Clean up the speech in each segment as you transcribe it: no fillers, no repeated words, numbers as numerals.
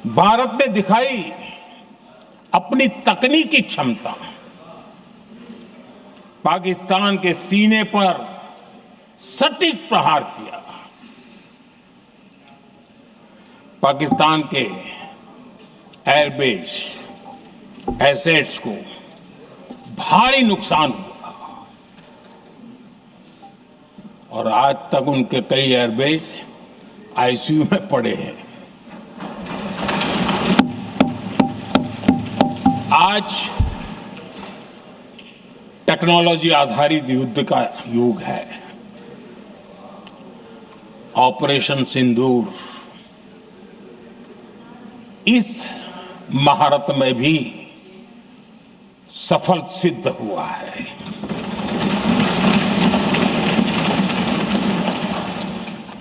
भारत ने दिखाई अपनी तकनीकी क्षमता। पाकिस्तान के सीने पर सटीक प्रहार किया। पाकिस्तान के एयरबेस एसेट्स को भारी नुकसान हुआ और आज तक उनके कई एयरबेस आईसीयू में पड़े हैं। आज टेक्नोलॉजी आधारित युद्ध का युग है। ऑपरेशन सिंदूर इस महारत में भी सफल सिद्ध हुआ है।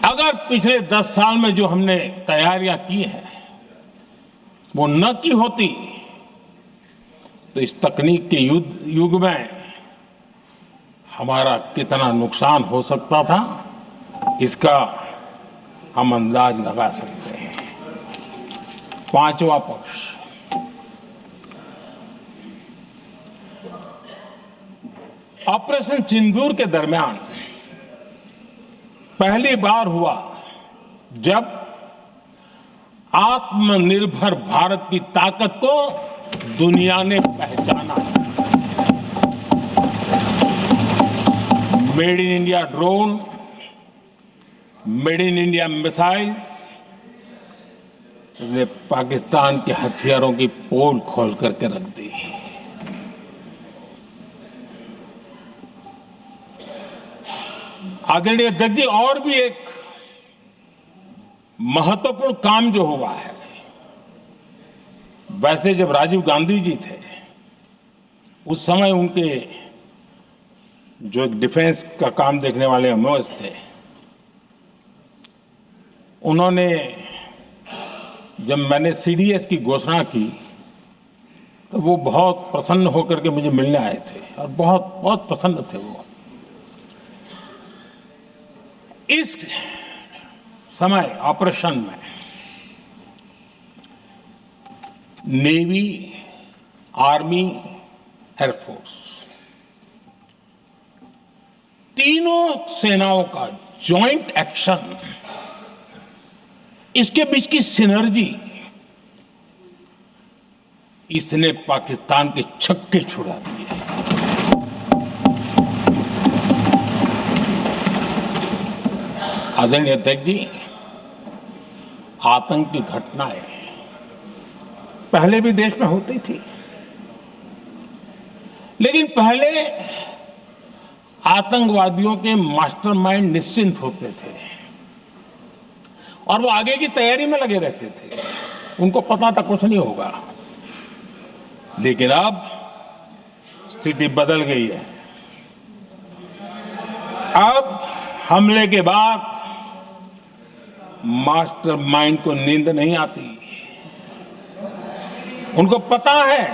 अगर पिछले 10 साल में जो हमने तैयारियां की हैं वो न की होती तो इस तकनीक के युग में हमारा कितना नुकसान हो सकता था, इसका हम अंदाज लगा सकते हैं। पांचवा पक्ष, ऑपरेशन सिंदूर के दरमियान पहली बार हुआ जब आत्मनिर्भर भारत की ताकत को दुनिया ने पहचाना। Made in India drone, made in India missile ने पाकिस्तान के हथियारों की पोल खोल करके रख दी। आदरणीय अध्यक्ष जी, और भी एक महत्वपूर्ण काम जो हुआ है, वैसे जब राजीव गांधी जी थे उस समय उनके जो डिफेंस का काम देखने वाले एमओएस थे, उन्होंने जब मैंने सीडीएस की घोषणा की तो वो बहुत प्रसन्न होकर के मुझे मिलने आए थे और बहुत बहुत प्रसन्न थे वो। इस समय ऑपरेशन में नेवी, आर्मी, एयरफोर्स तीनों सेनाओं का जॉइंट एक्शन, इसके बीच की सिनर्जी, इसने पाकिस्तान के छक्के छुड़ा दिए। आदरणीय अध्यक्ष जी, आतंक की घटनाएं पहले भी देश में होती थी, लेकिन पहले आतंकवादियों के मास्टरमाइंड निश्चिंत होते थे और वो आगे की तैयारी में लगे रहते थे, उनको पता था कुछ नहीं होगा। लेकिन अब स्थिति बदल गई है। अब हमले के बाद मास्टरमाइंड को नींद नहीं आती। उनको पता है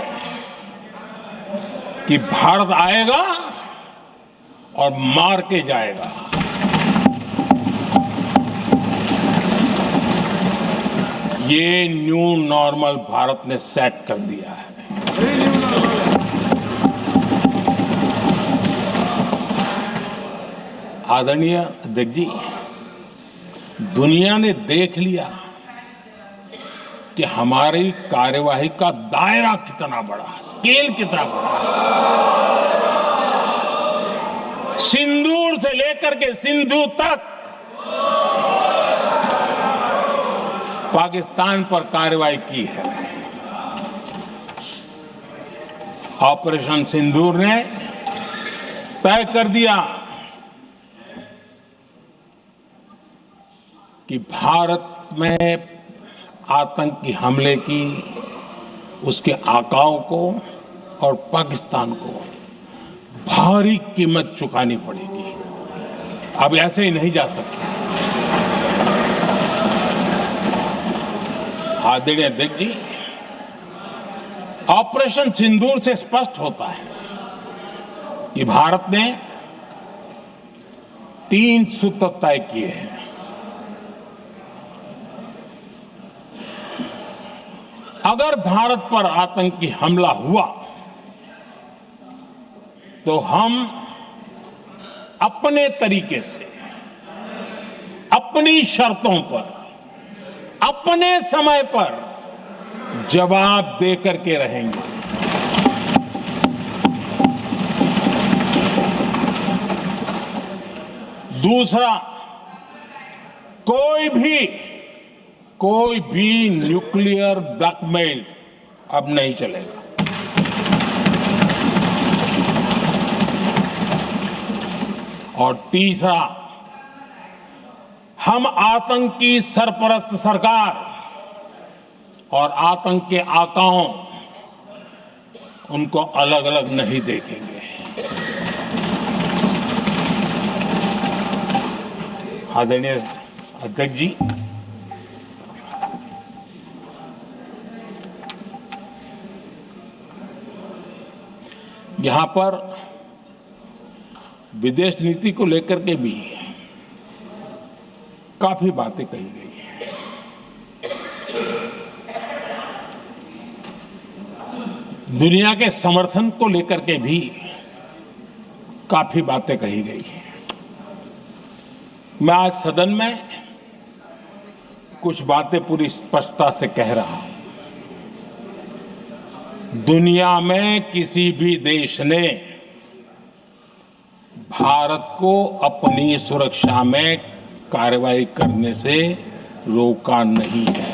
कि भारत आएगा और मार के जाएगा। ये न्यू नॉर्मल भारत ने सेट कर दिया है। आदरणीय अध्यक्ष जी, दुनिया ने देख लिया कि हमारी कार्यवाही का दायरा कितना बड़ा, स्केल कितना बड़ा। सिंदूर से लेकर के सिंधु तक पाकिस्तान पर कार्रवाई की है। ऑपरेशन सिंदूर ने तय कर दिया कि भारत में आतंकी हमले की, उसके आकाओं को और पाकिस्तान को भारी कीमत चुकानी पड़ेगी। अब ऐसे ही नहीं जा सकते। आदरणीय अध्यक्ष जी, ऑपरेशन सिंदूर से स्पष्ट होता है कि भारत ने 3 सूत्र तय किए हैं। अगर भारत पर आतंकी हमला हुआ तो हम अपने तरीके से, अपनी शर्तों पर, अपने समय पर जवाब दे करके रहेंगे। दूसरा, कोई भी न्यूक्लियर ब्लैकमेल अब नहीं चलेगा। और तीसरा, हम आतंक की सरपरस्त सरकार और आतंक के आकाओं उनको अलग अलग नहीं देखेंगे। आदरणीय अध्यक्ष जी, यहां पर विदेश नीति को लेकर के भी काफी बातें कही गई हैं। दुनिया के समर्थन को लेकर के भी काफी बातें कही गई हैं। मैं आज सदन में कुछ बातें पूरी स्पष्टता से कह रहा हूं। दुनिया में किसी भी देश ने भारत को अपनी सुरक्षा में कार्रवाई करने से रोका नहीं है।